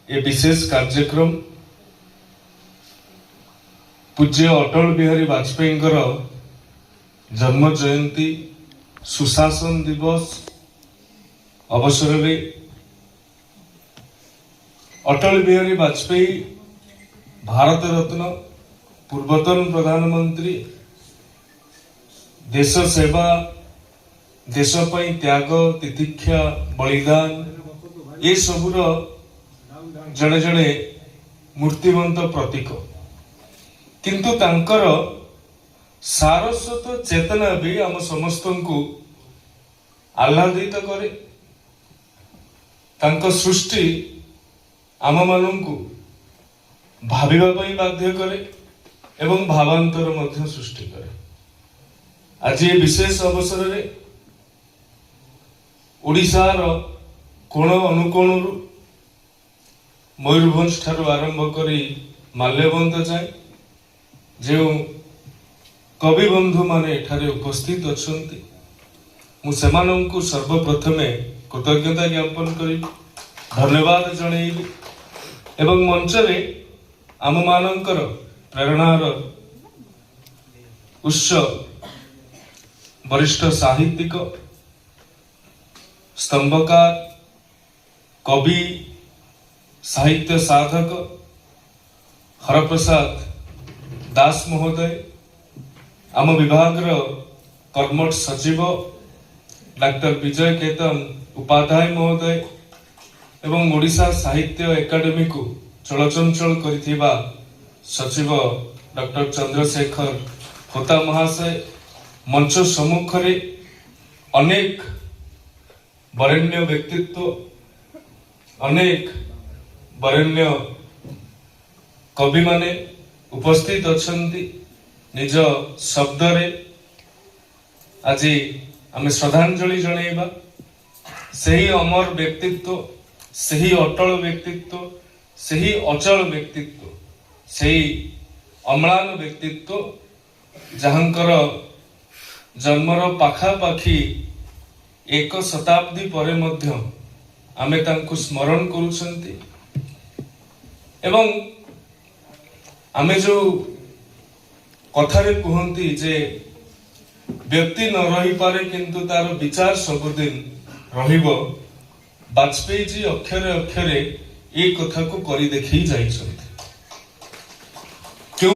ये विशेष कार्यक्रम पूज्य अटल बिहारी वाजपेयी जन्म जयंती सुशासन दिवस अवसर में अटल बिहारी वाजपेयी भारत रत्न पूर्वतन प्रधानमंत्री देश सेवा देश पई त्याग तितिक्षा बलिदान ये सबुर जड़े जड़े मूर्तिमंत प्रतीक किंतु तांकर सारस्वत चेतना भी आम समस्त को आह्लादित करे। तांको सृष्टि आम मानू भाविबा पई बाध्य करे एवं भावांतर मध्य सृष्टि करे। आज ये विशेष अवसर रे ओडिशार कोण अनुकोण मयूरभंज ठारू आरंभ करी माल्यबंत जाए जो कवि बंधु माने एठारे उपस्थित अछंती मु सेमानंकु सर्वप्रथमे कृतज्ञता ज्ञापन करी धन्यवाद जणैबी एवं मंच रे आम मानकर प्रेरणार उच्च वरिष्ठ साहित्यिक स्तंभकार कवि साहित्य साधक हरप्रसाद दास महोदय आम विभाग कर्मठ सचिव डॉक्टर विजय केतन उपाध्याय महोदय एवं ओडिशा साहित्य एकाडेमी को चलचंचल करिथिबा सचिव डॉक्टर चंद्रशेखर होता महाशय मंच सम्मुख रे अनेक वरेण्य व्यक्तित्व अनेक वरेण्य कवि माने उपस्थित अछंती निज शब्द रे आज आमे श्रद्धांजलि जणैबा सही अमर व्यक्तित्व सही अटल व्यक्तित्व सही अचल व्यक्तित्व सही अम्लान व्यक्तित्व जहांकर जन्मर पाखापाखी एक शताब्दी परे मध्य आमे तांकु स्मरण करूछंती एवं आमे जो कथारे कहंती जे व्यक्ति न रही पारे किंतु तार विचार सबुदिन रहिबो वाजपेयी जी अक्षरे अक्षरे ये कथा को करी देखी जाइछंती।